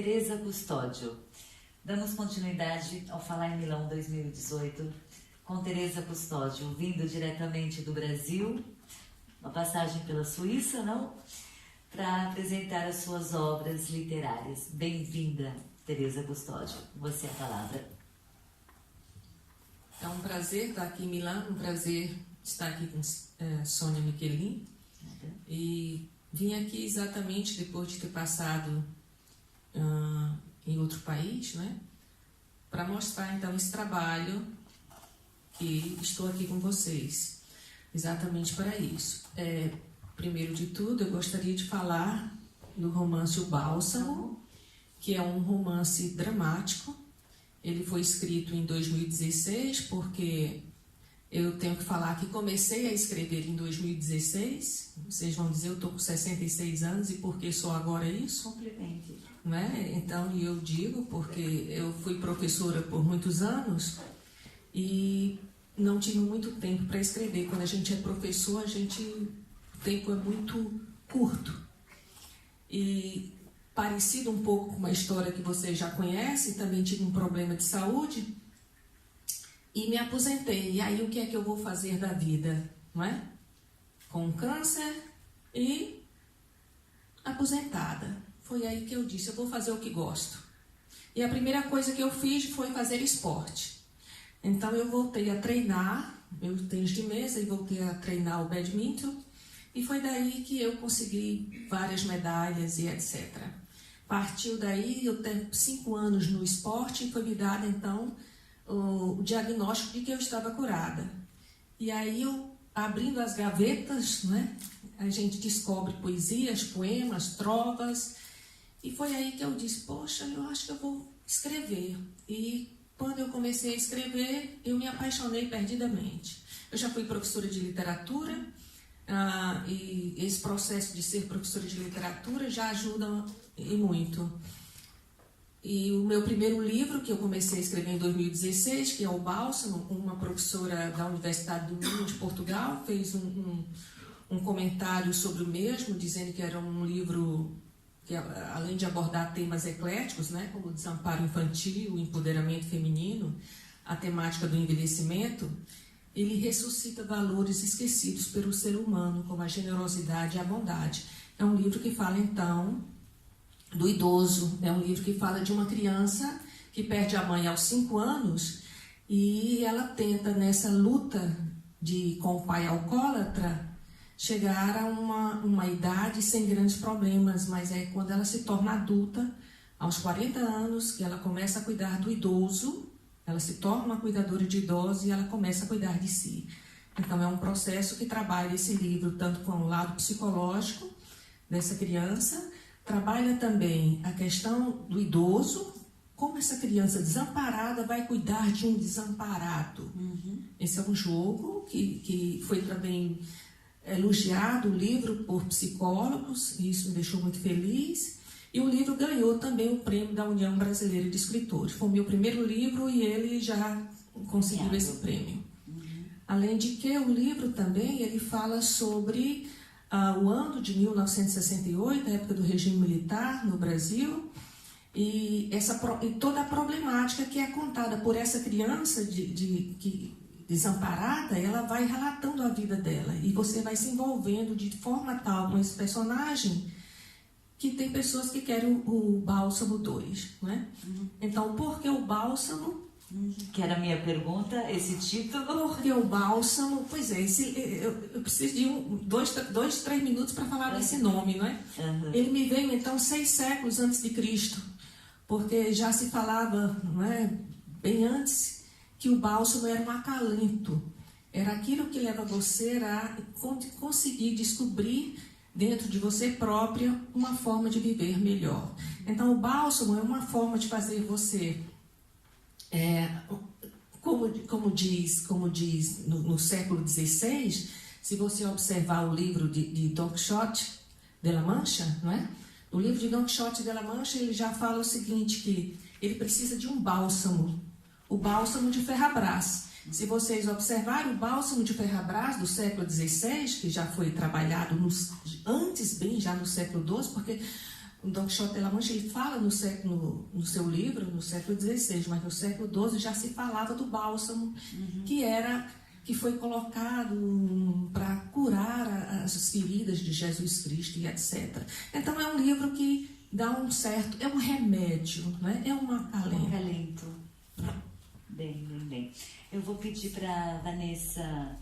Tereza Custódio. Damos continuidade ao Falar em Milão 2018 com Tereza Custódio, vindo diretamente do Brasil, uma passagem pela Suíça, não? Para apresentar as suas obras literárias. Bem-vinda, Tereza Custódio. Você a palavra. É um prazer estar aqui em Milão, um prazer estar aqui com Sônia Michelin. E vim aqui exatamente depois de ter passado em outro país, né? Para mostrar então esse trabalho que estou aqui com vocês, exatamente para isso. Primeiro de tudo, eu gostaria de falar do romance O Bálsamo, que é um romance dramático. Ele foi escrito em 2016, porque eu tenho que falar que comecei a escrever em 2016. Vocês vão dizer, eu estou com 66 anos e por que só agora isso? Complemente. Né? Então, eu digo porque eu fui professora por muitos anos e não tive muito tempo para escrever. Quando a gente é professor, o tempo é muito curto. E parecido um pouco com uma história que vocês já conhecem, também tive um problema de saúde e me aposentei. E aí o que é que eu vou fazer da vida? Não é? Com câncer e aposentada. Foi aí que eu disse, eu vou fazer o que gosto. E a primeira coisa que eu fiz foi fazer esporte. Então eu voltei a treinar, meu tênis de mesa, e voltei a treinar o badminton. E foi daí que eu consegui várias medalhas e etc. Partiu daí, eu tenho 5 anos no esporte e foi me dado então o diagnóstico de que eu estava curada. E aí eu, abrindo as gavetas, né, a gente descobre poesias, poemas, trovas. E foi aí que eu disse, poxa, eu acho que eu vou escrever. E quando eu comecei a escrever, eu me apaixonei perdidamente. Eu já fui professora de literatura, e esse processo de ser professora de literatura já ajuda e muito. E o meu primeiro livro, que eu comecei a escrever em 2016, que é O Bálsamo, uma professora da Universidade do Minho de Portugal, fez um comentário sobre o mesmo, dizendo que era um livro que, além de abordar temas ecléticos, né, como o desamparo infantil, o empoderamento feminino, a temática do envelhecimento, ele ressuscita valores esquecidos pelo ser humano, como a generosidade e a bondade. É um livro que fala, então, do idoso. É um livro que fala de uma criança que perde a mãe aos 5 anos e ela tenta, nessa luta com o pai alcoólatra, chegar a uma idade sem grandes problemas, mas é quando ela se torna adulta, aos 40 anos, que ela começa a cuidar do idoso, ela se torna uma cuidadora de idosos e ela começa a cuidar de si. Então é um processo que trabalha esse livro tanto com o lado psicológico dessa criança, trabalha também a questão do idoso, como essa criança desamparada vai cuidar de um desamparado. Esse é um jogo que foi também elogiado, o livro, por psicólogos, e isso me deixou muito feliz. E o livro ganhou também o prêmio da União Brasileira de Escritores. Foi o meu primeiro livro e ele já conseguiu esse prêmio. Além de que o livro também ele fala sobre o ano de 1968, a época do regime militar no Brasil, e toda a problemática que é contada por essa criança desamparada, ela vai relatando a vida dela e você vai se envolvendo de forma tal com esse personagem que tem pessoas que querem o Bálsamo 2, né? Então, por que o Bálsamo? Que era a minha pergunta, esse título. Por que o Bálsamo? Pois é, eu preciso de 2, 3 minutos para falar desse nome, não é? Ele me veio, então, 6 séculos antes de Cristo, porque já se falava, não é, bem antes, que o bálsamo era um acalento, era aquilo que leva você a conseguir descobrir dentro de você própria uma forma de viver melhor. Então o bálsamo é uma forma de fazer você, como diz no século XVI, se você observar o livro de Don Quixote de la Mancha, não é? No livro de Don Quixote de la Mancha ele já fala o seguinte, que ele precisa de um bálsamo, o bálsamo de Ferrabras. Se vocês observarem, o bálsamo de Ferrabras do século XVI, que já foi trabalhado antes, bem já no século XII, porque O Don Quixote de la Mancha, ele fala no seu livro, no século XVI, mas no século XII já se falava do bálsamo, que foi colocado para curar as feridas de Jesus Cristo e etc. Então é um livro que dá um certo, é um remédio, né? É um acalento. Um acalento. Bem. Eu vou pedir para Vanessa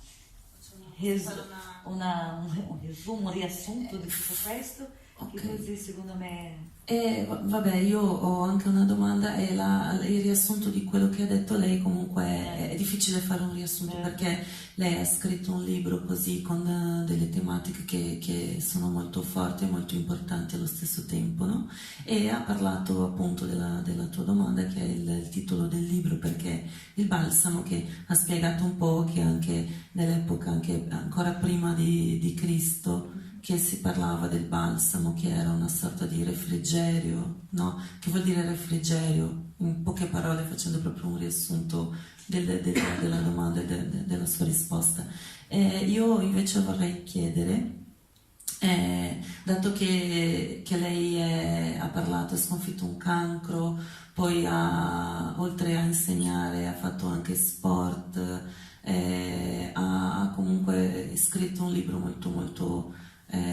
un resumo, un riassunto di tutto questo, che così secondo me... Vabbè, io ho anche una domanda, il riassunto di quello che ha detto lei. Comunque è difficile fare un riassunto perché lei ha scritto un libro così con delle tematiche che sono molto forti e molto importanti allo stesso tempo, no? E ha parlato appunto della tua domanda, che è il titolo del libro, perché il balsamo, che ha spiegato un po' che anche nell'epoca, anche ancora prima di Cristo, che si parlava del balsamo, che era una sorta di refrigerio, no? Che vuol dire refrigerio? In poche parole, facendo proprio un riassunto della domanda e della sua risposta. Io invece vorrei chiedere, dato che lei ha parlato, ha sconfitto un cancro, poi oltre a insegnare ha fatto anche sport, ha comunque scritto un libro molto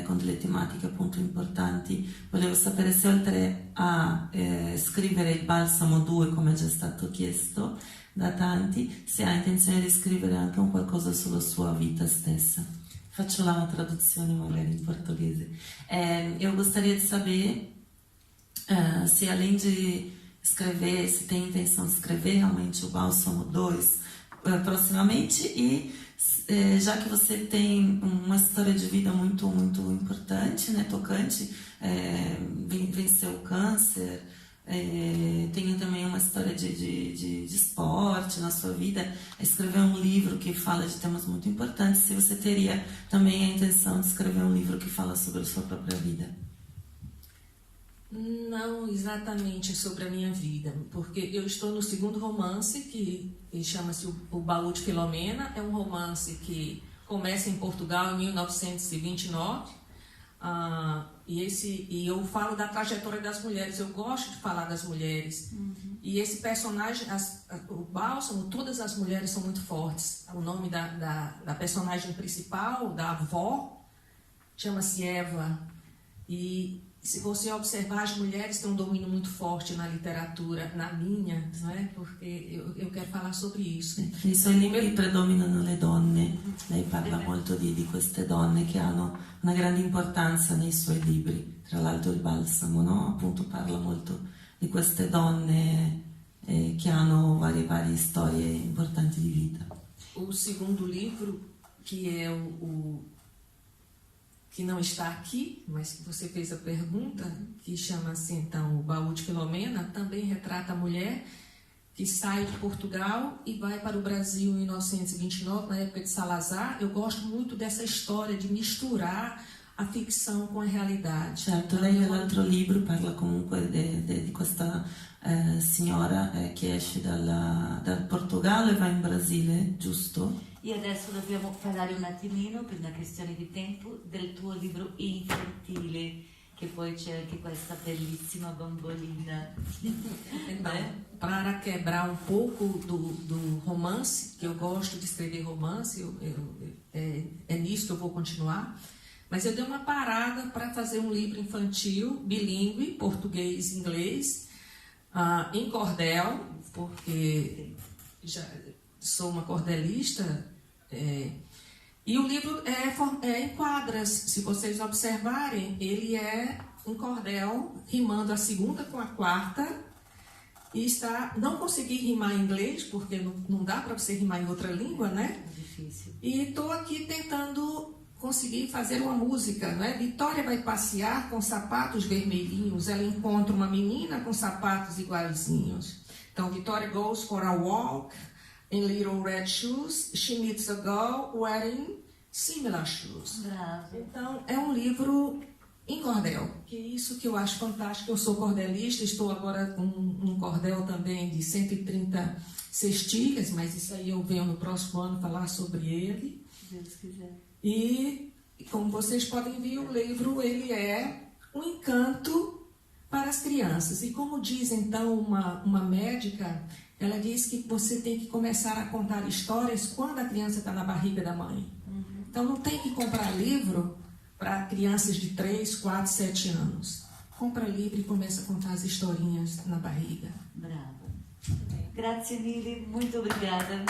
con delle tematiche appunto importanti. Volevo sapere se oltre a scrivere il Balsamo 2, come è già stato chiesto da tanti, se ha intenzione di scrivere anche un qualcosa sulla sua vita stessa. Faccio la traduzione magari in portoghese. Eu gostaria de saber se além de escrever, se tem intenção de escrever realmente o Bálsamo 2 proximamente, e já que você tem uma história de vida muito importante, né, tocante, venceu o câncer, tem também uma história de esporte na sua vida, escreveu um livro que fala de temas muito importantes, se você teria também a intenção de escrever um livro que fala sobre a sua própria vida. Não exatamente sobre a minha vida, porque eu estou no segundo romance, que chama-se O Baú de Filomena. É um romance que começa em Portugal em 1929, e eu falo da trajetória das mulheres. Eu gosto de falar das mulheres. E esse personagem, o Bálsamo, todas as mulheres são muito fortes. O nome da personagem principal, da avó, chama-se Eva. E se você observar, as mulheres têm um domínio muito forte na literatura, na minha, não é? Porque eu quero falar sobre isso. Nei suoi libri predominano le donne. Lei parla molto di queste donne che hanno una grande importanza nei suoi libri. Tra l'altro il Balsamo, no? Appunto parla molto di queste donne che hanno varie storie importanti di vita. O segundo livro, que é que não está aqui, mas que você fez a pergunta, que chama-se então O Baú de Filomena, também retrata a mulher que sai de Portugal e vai para o Brasil em 1929, na época de Salazar. Eu gosto muito dessa história de misturar a ficção com a realidade. Certo, lei nell'altro libro parla comunque di questa signora che esce dal Portogallo e va in Brasile, giusto? E adesso dobbiamo parlare un attimino, per una questione di tempo, del tuo libro infantile, che poi c'è anche questa bellissima bambolina. Então, para quebrar um pouco do romance, que eu gosto de escrever romance, é nisso que eu vou continuar, mas eu dei uma parada para fazer um livro infantil, bilíngue, português e inglês, em cordel, porque já sou uma cordelista. E o livro é em quadras. Se vocês observarem, ele é em cordel, rimando a segunda com a quarta. E não consegui rimar em inglês, porque não dá para você rimar em outra língua, né? É difícil. E estou aqui tentando conseguir fazer uma música, né? Vitória vai passear com sapatos vermelhinhos. Ela encontra uma menina com sapatos iguaizinhos. Então, Vitória goes for a walk in little red shoes, she meets a girl wearing similar shoes. Bravo. Então, é um livro em cordel, que é isso que eu acho fantástico. Eu sou cordelista, estou agora com um cordel também de 130 cestilhas, mas isso aí eu venho no próximo ano falar sobre ele. Se Deus quiser. E, como vocês podem ver, o livro ele é um encanto as crianças. E como diz então uma médica, ela diz que você tem que começar a contar histórias quando a criança está na barriga da mãe. Então não tem que comprar livro para crianças de 3, 4, 7 anos. Compra livro e começa a contar as historinhas na barriga. Bravo. Grazie mille, muito obrigada.